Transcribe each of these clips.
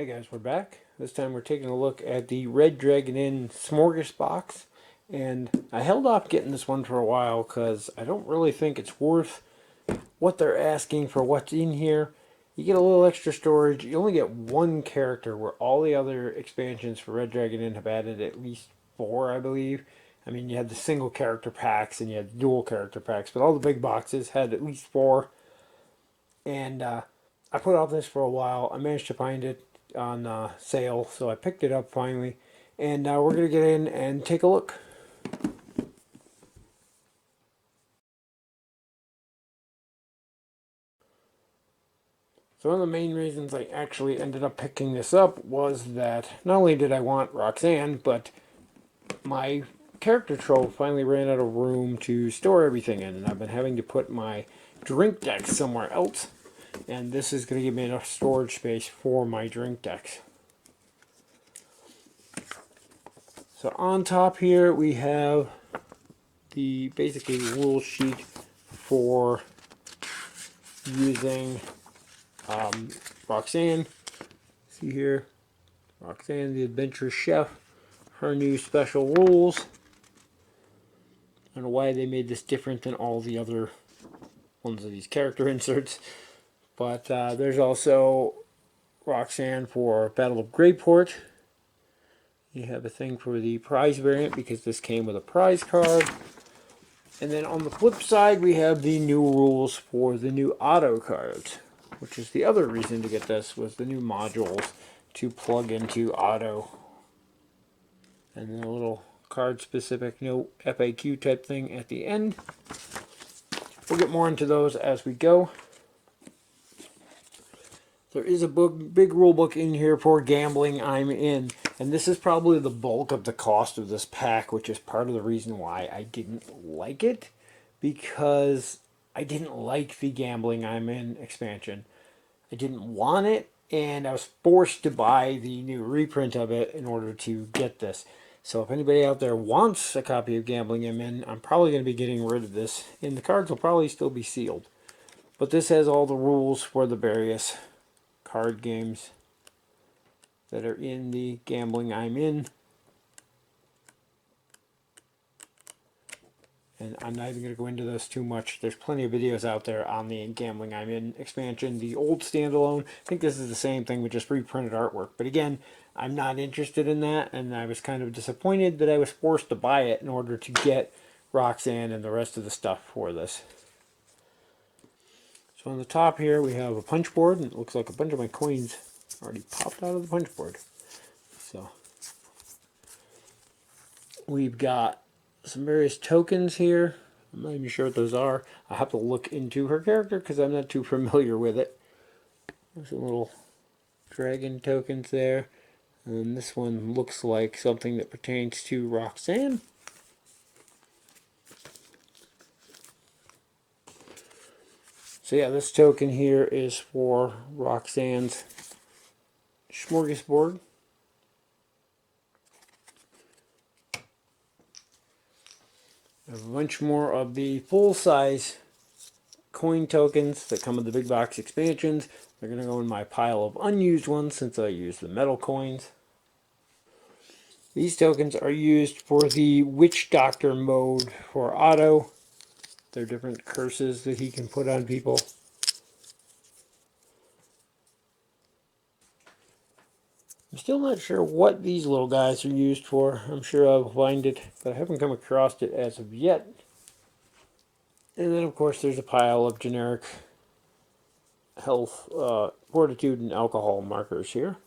Hey guys, we're back. This time we're taking a look at the Red Dragon Inn Smorgasbox. And I held off getting this one for a while because I don't really think it's worth what they're asking for what's in here. You get a little extra storage. You only get one character where all the other expansions for Red Dragon Inn have added at least four, I believe. I mean, you had the single character packs and you had dual character packs, but all the big boxes had at least four. And I put off this for a while. I managed to find it on sale, so I picked it up finally. And we're going to get in and take a look. So one of the main reasons I actually ended up picking this up was that not only did I want Roxanne, but my character trove finally ran out of room to store everything in, and I've been having to put my drink decks somewhere else. And this is going to give me enough storage space for my drink decks. So on top here we have the basically rule sheet for using Roxanne. See here, Roxanne, the Adventurous Chef, her new special rules. I don't know why they made this different than all the other ones of these character inserts, but there's also Roxanne for Battle of Greyport. You have a thing for the prize variant because this came with a prize card. And then on the flip side, we have the new rules for the new Otto cards, which is the other reason to get this, was the new modules to plug into Otto. And then a little card-specific, no FAQ type thing at the end. We'll get more into those as we go. There is a big rule book in here for gambling I'm in. And this is probably the bulk of the cost of this pack, which is part of the reason why I didn't like it. Because I didn't like the Gambling I'm In expansion. I didn't want it, and I was forced to buy the new reprint of it in order to get this. So if anybody out there wants a copy of Gambling I'm In, I'm probably going to be getting rid of this. And the cards will probably still be sealed. But this has all the rules for the various card games that are in the Gambling I'm In. And I'm not even going to go into this too much. There's plenty of videos out there on the Gambling I'm In expansion. The old standalone, I think this is the same thing with just reprinted artwork. But again, I'm not interested in that, and I was kind of disappointed that I was forced to buy it in order to get Roxanne and the rest of the stuff for this. So on the top here we have a punch board, and it looks like a bunch of my coins already popped out of the punch board. So we've got some various tokens here. I'm not even sure what those are. I have to look into her character because I'm not too familiar with it. There's some little dragon tokens there. And this one looks like something that pertains to Roxanne. So yeah, this token here is for Roxanne's smorgasbord. I have a bunch more of the full-size coin tokens that come with the big box expansions. They're going to go in my pile of unused ones since I use the metal coins. These tokens are used for the Witch Doctor mode for Otto. They're different curses that he can put on people. I'm still not sure what these little guys are used for. I'm sure I'll find it, but I haven't come across it as of yet. And then, of course, there's a pile of generic health, fortitude, and alcohol markers here.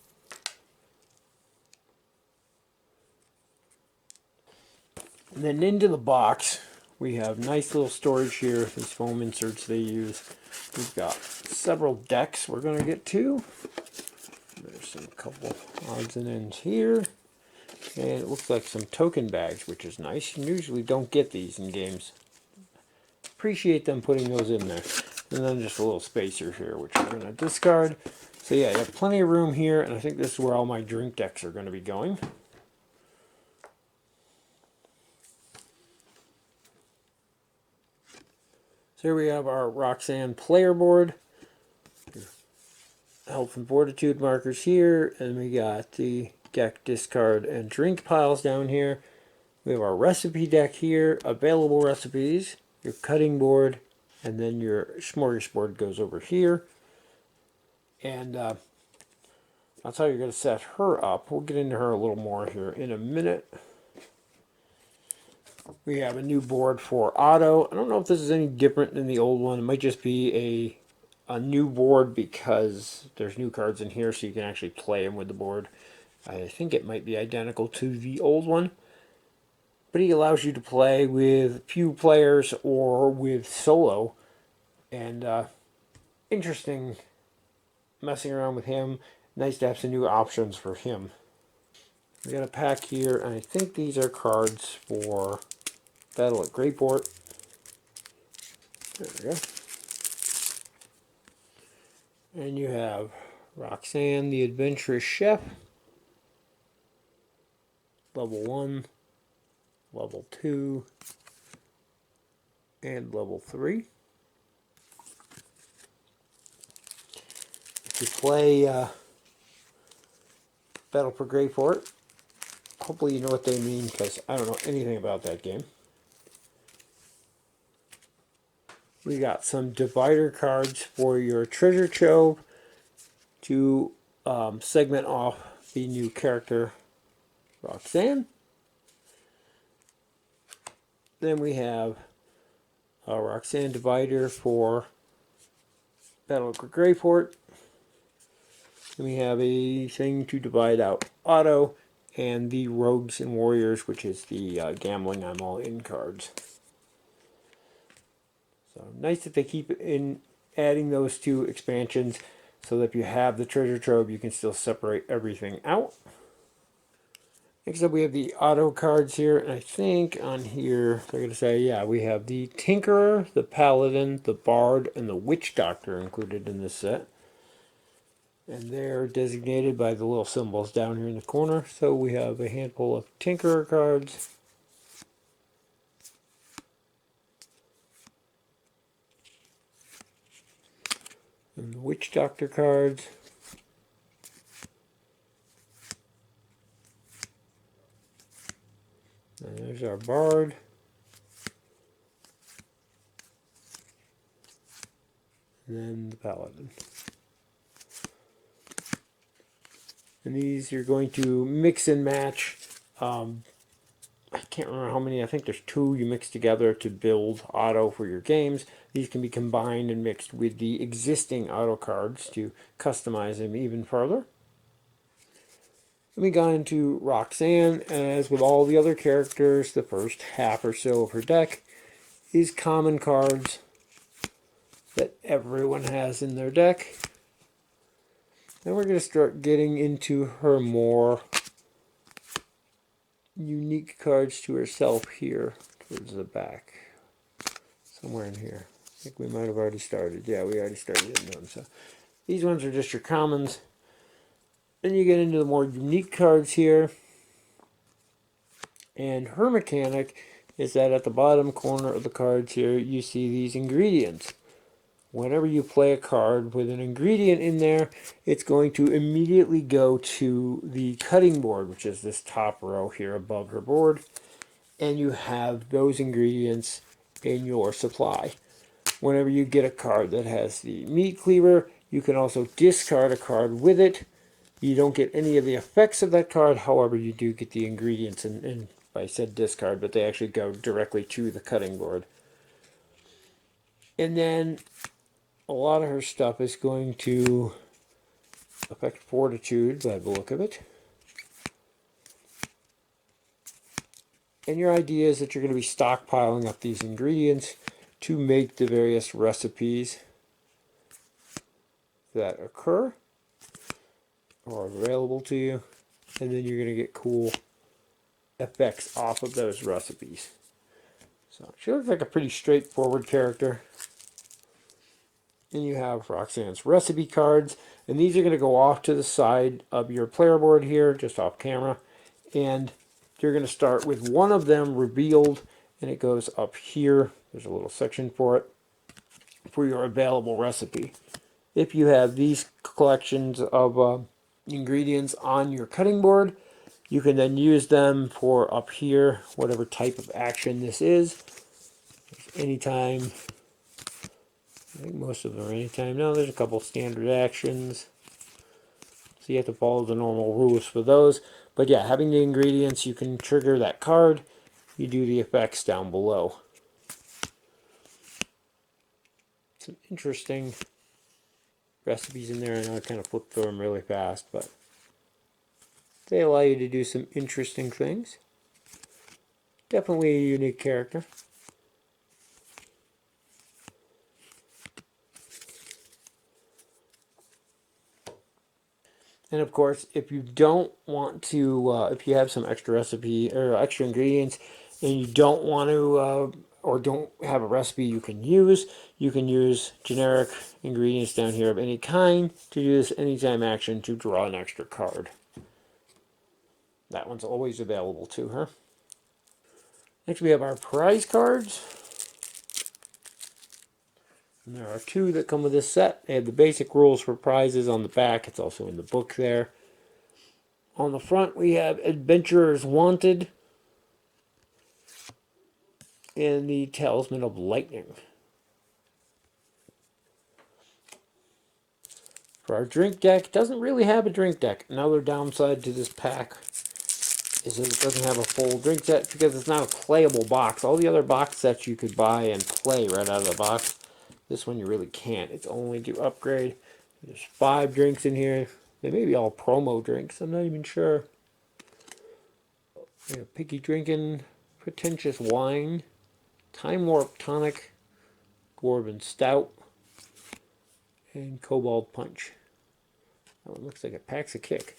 And then into the box, we have nice little storage here, these foam inserts they use. We've got several decks we're going to get to. There's some couple odds and ends here. And it looks like some token bags, which is nice. You usually don't get these in games. Appreciate them putting those in there. And then just a little spacer here, which we're going to discard. So yeah, you have plenty of room here, and I think this is where all my drink decks are going to be going. So here we have our Roxanne player board. health and fortitude markers here, and we got the deck, discard, and drink piles down here. We have our recipe deck here, available recipes, your cutting board, and then your smorgasbord goes over here. And that's how you're going to set her up. We'll get into her a little more here in a minute. We have a new board for Otto. I don't know if this is any different than the old one. It might just be a new board because there's new cards in here so you can actually play them with the board. I think it might be identical to the old one. But he allows you to play with few players or with solo. And interesting messing around with him. Nice to have some new options for him. We got a pack here, and I think these are cards for Battle at Greyport. There we go. And you have Roxanne, the Adventurous Chef. Level 1, Level 2, and Level 3. If you play Battle for Greyport, hopefully you know what they mean because I don't know anything about that game. We got some divider cards for your treasure trove to segment off the new character Roxanne. Then we have a Roxanne divider for Battle of Greyport. Then we have a thing to divide out Otto and the Rogues and Warriors, which is the Gambling I'm All In cards. So nice that they keep in adding those two expansions so that if you have the treasure trove, you can still separate everything out. Next up, we have the Otto cards here, and I think on here, they're going to say, yeah, we have the Tinkerer, the Paladin, the Bard, and the Witch Doctor included in this set. And they're designated by the little symbols down here in the corner. So we have a handful of Tinkerer cards. And the Witch Doctor cards. And there's our Bard. And then the Paladin. And these you're going to mix and match. I can't remember how many. I think there's 2 you mix together to build Otto for your games. These can be combined and mixed with the existing Otto cards to customize them even further. Then we got into Roxanne. As with all the other characters, the first half or so of her deck is common cards that everyone has in their deck. Then we're going to start getting into her more unique cards to herself here towards the back. Somewhere in here. I think we might have already started. Yeah, we already started into them. So these ones are just your commons. Then you get into the more unique cards here. And her mechanic is that at the bottom corner of the cards here, you see these ingredients. Whenever you play a card with an ingredient in there, it's going to immediately go to the cutting board, which is this top row here above her board. And you have those ingredients in your supply. Whenever you get a card that has the meat cleaver, you can also discard a card with it. You don't get any of the effects of that card, however, you do get the ingredients, and I said discard, but they actually go directly to the cutting board. And then a lot of her stuff is going to affect fortitude by the look of it. And your idea is that you're going to be stockpiling up these ingredients to make the various recipes that occur or available to you, and then you're going to get cool effects off of those recipes. So she looks like a pretty straightforward character. Then you have Roxanne's recipe cards, and these are going to go off to the side of your player board here, just off camera, and you're going to start with one of them revealed, and it goes up here. There's a little section for it, for your available recipe. if you have these collections of ingredients on your cutting board, you can then use them for up here, whatever type of action this is. Anytime, I think most of them are anytime. No, there's a couple standard actions. So you have to follow the normal rules for those. But yeah, having the ingredients, you can trigger that card. You do the effects down below. Some interesting recipes in there. I know I kind of flipped through them really fast, but they allow you to do some interesting things. Definitely a unique character. And of course, if you don't want to, if you have some extra recipe or extra ingredients and you don't want to, or don't have a recipe you can use generic ingredients down here of any kind to do this anytime action to draw an extra card. That one's always available to her. Next we have our prize cards. And there are two that come with this set. They have the basic rules for prizes on the back. It's also in the book there. On the front we have Adventurers Wanted and the Talisman of Lightning. For our drink deck, it doesn't really have a drink deck. Another downside to this pack is that it doesn't have a full drink set because it's not a playable box. All the other box sets you could buy and play right out of the box. This one you really can't. It's only to upgrade. There's 5 drinks in here. They may be all promo drinks. I'm not even sure. We have Picky Drinking, Pretentious Wine, Time Warp Tonic, Dwarven Stout, and Cobalt Punch. That one looks like it packs a kick.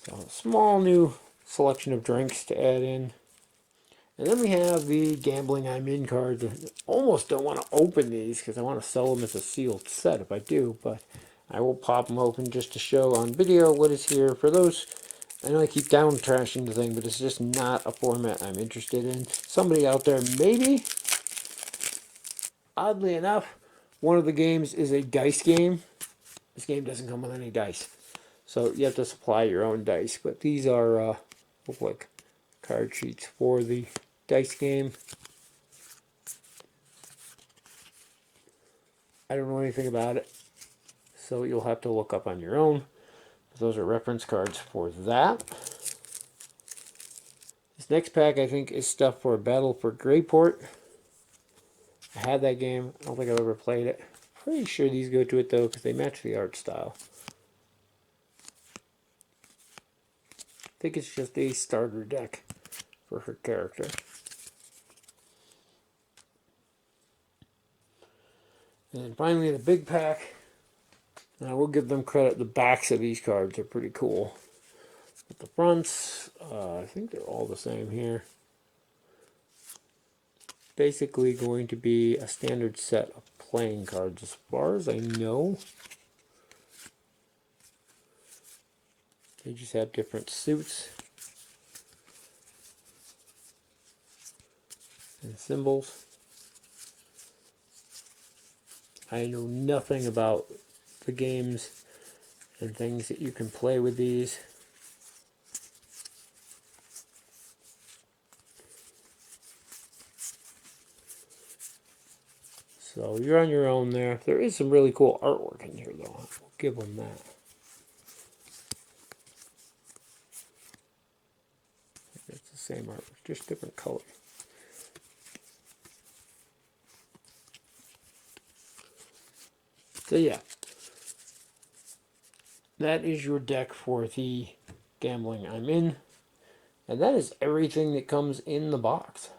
So a small new selection of drinks to add in. And then we have the Gambling I'm In cards. I almost don't want to open these because I want to sell them as a sealed set if I do, but I will pop them open just to show on video what is here. For those, I know I keep down trashing the thing, but it's just not a format I'm interested in. Somebody out there, maybe. Oddly enough, one of the games is a dice game. This game doesn't come with any dice, so you have to supply your own dice. But these are look like card sheets for the dice game. I don't know anything about it, so you'll have to look up on your own. Those are reference cards for that. This next pack, I think, is stuff for Battle for Greyport. I had that game. I don't think I've ever played it. Pretty sure these go to it, though, because they match the art style. I think it's just a starter deck for her character. And then finally, the big pack. And I will give them credit. The backs of these cards are pretty cool. But the fronts, I think they're all the same here. Basically going to be a standard set of playing cards as far as I know. They just have different suits and symbols. I know nothing about the games and things that you can play with these. So you're on your own there. There is some really cool artwork in here, though. I'll give them that. It's the same artwork, just different color. So yeah, that is your deck for the Gambling I'm In. And that is everything that comes in the box.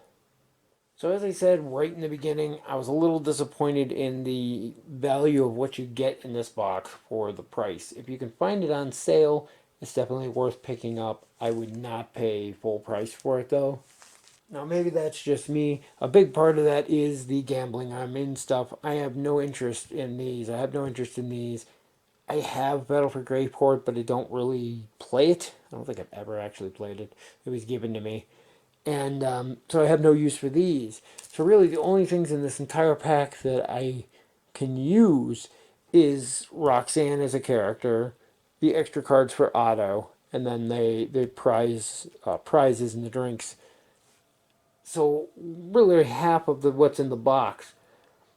So as I said right in the beginning, I was a little disappointed in the value of what you get in this box for the price. If you can find it on sale, it's definitely worth picking up. I would not pay full price for it though. Now maybe that's just me. A big part of that is the Gambling I'm In stuff. I have no interest in these. I have no interest in these. I have Battle for Greyport, but I don't really play it. I don't think I've ever actually played it. It was given to me. And so I have no use for these. So really the only things in this entire pack that I can use is Roxanne as a character, the extra cards for Otto, and then they prizes and the drinks. So really half of what's in the box.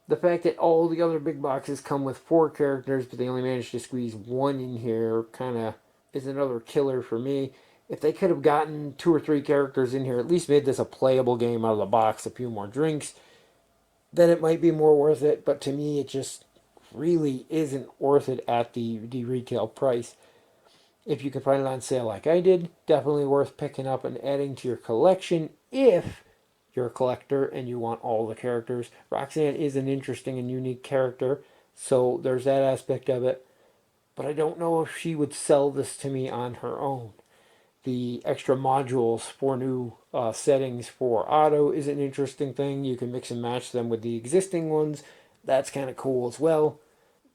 The fact that all the other big boxes come with 4 characters, but they only managed to squeeze one in here, kind of is another killer for me. If they could have gotten 2 or 3 characters in here, at least made this a playable game out of the box, a few more drinks, then it might be more worth it. But to me, it just really isn't worth it at the retail price. If you can find it on sale like I did, definitely worth picking up and adding to your collection if you're a collector and you want all the characters. Roxanne is an interesting and unique character, so there's that aspect of it. But I don't know if she would sell this to me on her own. The extra modules for new settings for Otto is an interesting thing. You can mix and match them with the existing ones. That's kind of cool as well.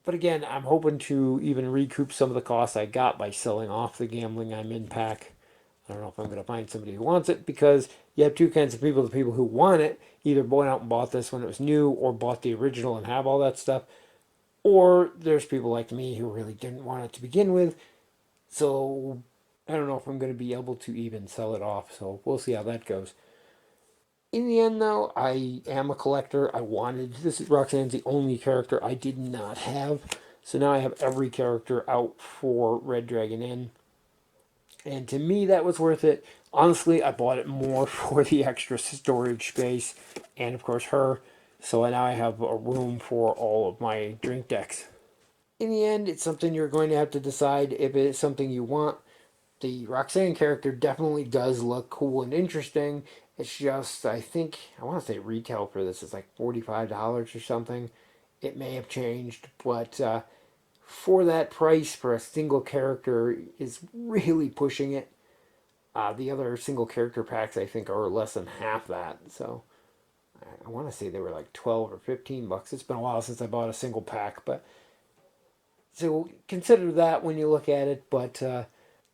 But again, I'm hoping to even recoup some of the costs I got by selling off the Gambling I'm In pack. I don't know if I'm going to find somebody who wants it, because you have two kinds of people: the people who want it, either went out and bought this when it was new or bought the original and have all that stuff, or there's people like me who really didn't want it to begin with. So I don't know if I'm going to be able to even sell it off, so we'll see how that goes. In the end, though, I am a collector. I wanted this. Roxanne's the only character I did not have, so now I have every character out for Red Dragon Inn, and to me that was worth it. Honestly, I bought it more for the extra storage space, and of course her. So now I have a room for all of my drink decks. In the end, it's something you're going to have to decide if it's something you want. The Roxanne character definitely does look cool and interesting. It's just, I think, I want to say retail for this is like $45 or something. It may have changed, but for that price for a single character is really pushing it. The other single character packs, I think, are less than half that. So I want to say they were like 12 or $15. It's been a while since I bought a single pack, but so consider that when you look at it. But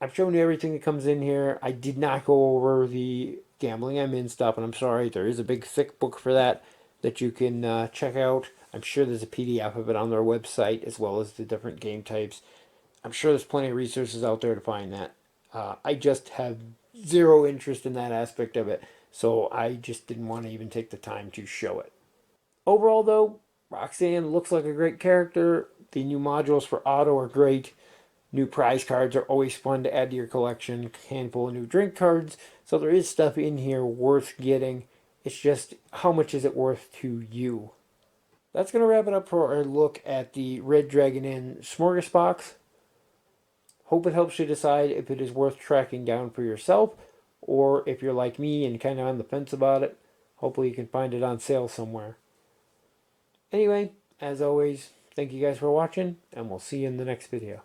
I've shown you everything that comes in here. I did not go over the Gambling I'm In stuff, and I'm sorry. There is a big thick book for that you can check out. I'm sure there's a PDF of it on their website, as well as the different game types. I'm sure there's plenty of resources out there to find that. I just have zero interest in that aspect of it, so I just didn't want to even take the time to show it. Overall, though, Roxanne looks like a great character. The new modules for Otto are great. New prize cards are always fun to add to your collection. Handful of new drink cards. So there is stuff in here worth getting. It's just, how much is it worth to you? That's going to wrap it up for our look at the Red Dragon Inn Smorgasbox. Hope it helps you decide if it is worth tracking down for yourself, or if you're like me and kind of on the fence about it, hopefully you can find it on sale somewhere. Anyway, as always, thank you guys for watching, and we'll see you in the next video.